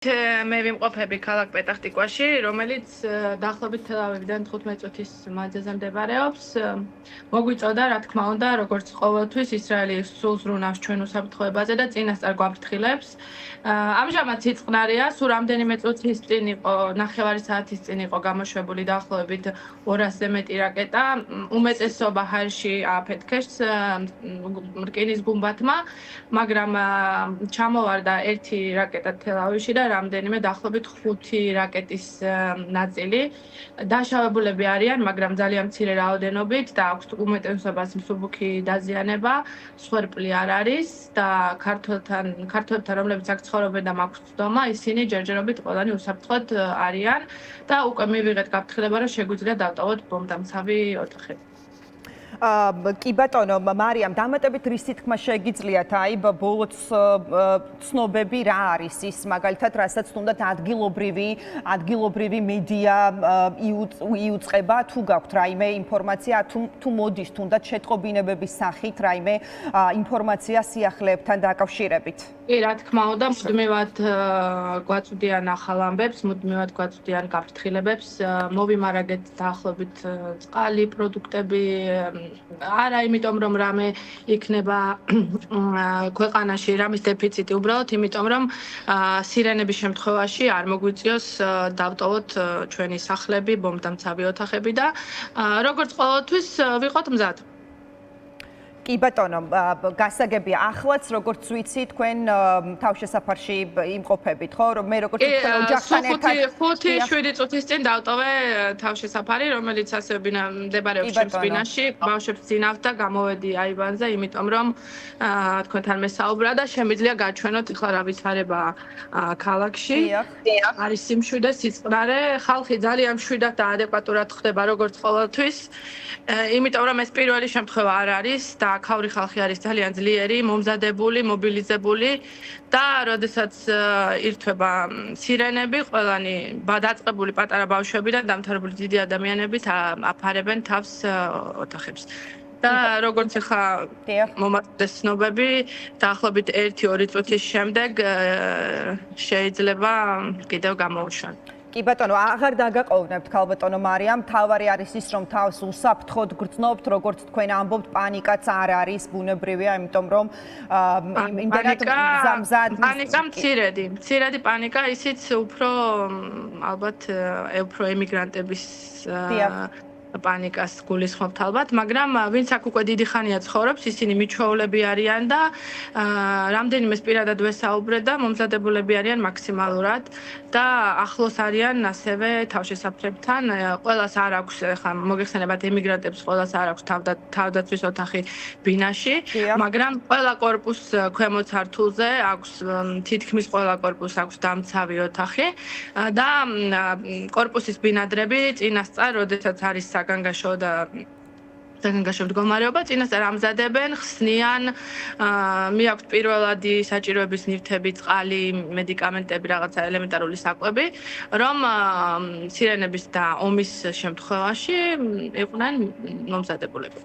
მე ვიმყოფები ქალაქ პეტახტიკვაში, რომელიც დაახლოებით თელავივიდან 15 წუთის მანძილზე მდებარეობს. მოგვიწოდა, რა თქმა უნდა, როგორც ყოველთვის ისრაელი სულს რუნავს ჩვენ უსაფრთხოებაზე და წინასწარ გვაფრთხილებს. ამჟამად სიწყნარია, სულ რამდენიმე წუთის წინ იყო, 9 საათის წინ იყო გამოშვებული დაახლოებით 200-ზე მეტი რაკეტა. უმეტესობა ჰაერში ააფეთქეს რკინის გუმბათმა, მაგრამ ჩამოვარდა ერთი რაკეტა თელავივში და რამდენიმე დაახლოებით 5 რაკეტის ნაწილი. დაშავებულები არიან, მაგრამ ძალიან მცირე რაოდენობით და აქვს უმეტესობას მსუბუქი დაზიანება, სვერპლი არ არის და ქართველებთან, რომლებიც აქ ცხოვრობენ და მაქვს ცდომა, ისინი ჯერჯერობით ყველანი უსაფრთხოდ არიან და უკვე მივიღეთ გაფრთხილება, რომ შეგვიძლია დავტოვოთ ბომბდამცავი ოთახები. კი ბატონო, მარიამ, დამატებით რის თქმა შეგიძლიათ, აი ბოლო ცნობები რა არის ის, მაგალითად, რასაც თუნდაც ადგილობრივი მედია იუწყება, თუ გაქვთ რაიმე ინფორმაცია, თუ მოდის თუნდაც შეტყობინებების სახით რაიმე ინფორმაცია სიახლეებთან დაკავშირებით? კი, რა თქმა უნდა, მუდმივად გვაწვდიან ახალ ამბებს, მუდმივად გვაწვდიან გაფრთხილებებს, მოვიმარაგეთ დაახლოებით წყალი, პროდუქტები, არა იმიტომ რომ რამე იქნება ქვეყანაში რამის დეფიციტი, უბრალოდ იმიტომ რომ სირენების შემთხვევაში არ მოგვიწიოს დავტოვოთ ჩვენი სახლები, ბომბდამცავი ოთახები და როგორც ყოველთვის ვიყოთ მზად. კი ბატონო, გასაგებია, ახლაც როგორც ვიცი, თქვენ თავშესაფარში იმყოფებით, ხო? მე როგორც თქვენ ოჯახთან ერთად 5-7 წუთის წინ დავტოვე თავშესაფარი, რომელიც ასევე მდებარეობს ჩემს ბინაში, ბავშვებს წინავთ და გამოვედი აივანზე, იმიტომ რომ თქვენთან მესაუბრა და შემიძლია გაჩვენოთ ახლა რა ვითარება ქალაქში. არის სიმშვიდე, სიწყნარე, ხალხი ძალიან მშვიდად და ადეკვატურად ხდება როგორც ყოველთვის. იმიტომ რომ ეს პირველი შემთხვევა არ არის და აქაური ხალხი არის ძალიან ძლიერი, მომზადებული, მობილიზებული და როდესაც ირთვება სირენები, ყველანი დაწყებული პატარა ბავშვები და დამთავრებული დიდი ადამიანებით აფარებენ თავს ოთახებს. და როგორც ახლა მომაკვდეს ცნობები, დაახლოებით 1-2 წუთის შემდეგ შეიძლება კიდევ გამოუშვან. კი ბატონო, აღარ დაგაყოვნებთ ქალბატონო მარიამ, თავარი არის ის, რომ თავს უსაფრთხოდ გრძნობთ, როგორც თქვენ ამბობთ, პანიკაც არ არის ბუნებრივია, იმიტომ რომ იმდენად ზამზად პანიკა მცირედი პანიკა, ისიც უფრო ალბათ უფრო ემიგრანტების პანიკას გულისხმობთ ალბათ, მაგრამ ვინც აქ უკვე დიდი ხანია ცხოვრობს, ისინი მიჩვეულები არიან და რამდენიმე პირადად ვესაუბრე და მომზადებულები არიან მაქსიმალურად და ახლოს არიან ასევე თავშესაფრებთან. ყველას არ აქვს, ხა მოგეხსენებათ ემიგრანტებს, ყველას არ აქვს თავდაცვის ოთახი ბინაში, მაგრამ ყველა კორპუს ქვემოთ სართულზე აქვს, თითქმის ყველა კორპუს აქვს დამცავი ოთახი და კორპუსის ბინადრები წინასწარ, როდესაც არის საგანგაშო მდგომარეობა, წინასწარ ამზადებენ, ხსნიან, მიაქვთ პირველადი საჭიროების ნივთები, წყალი, მედიკამენტები, რაღაცა ელემენტარული საკვები, რომ სირენების და ომის შემთხვევაში იყვნენ მომზადებულები.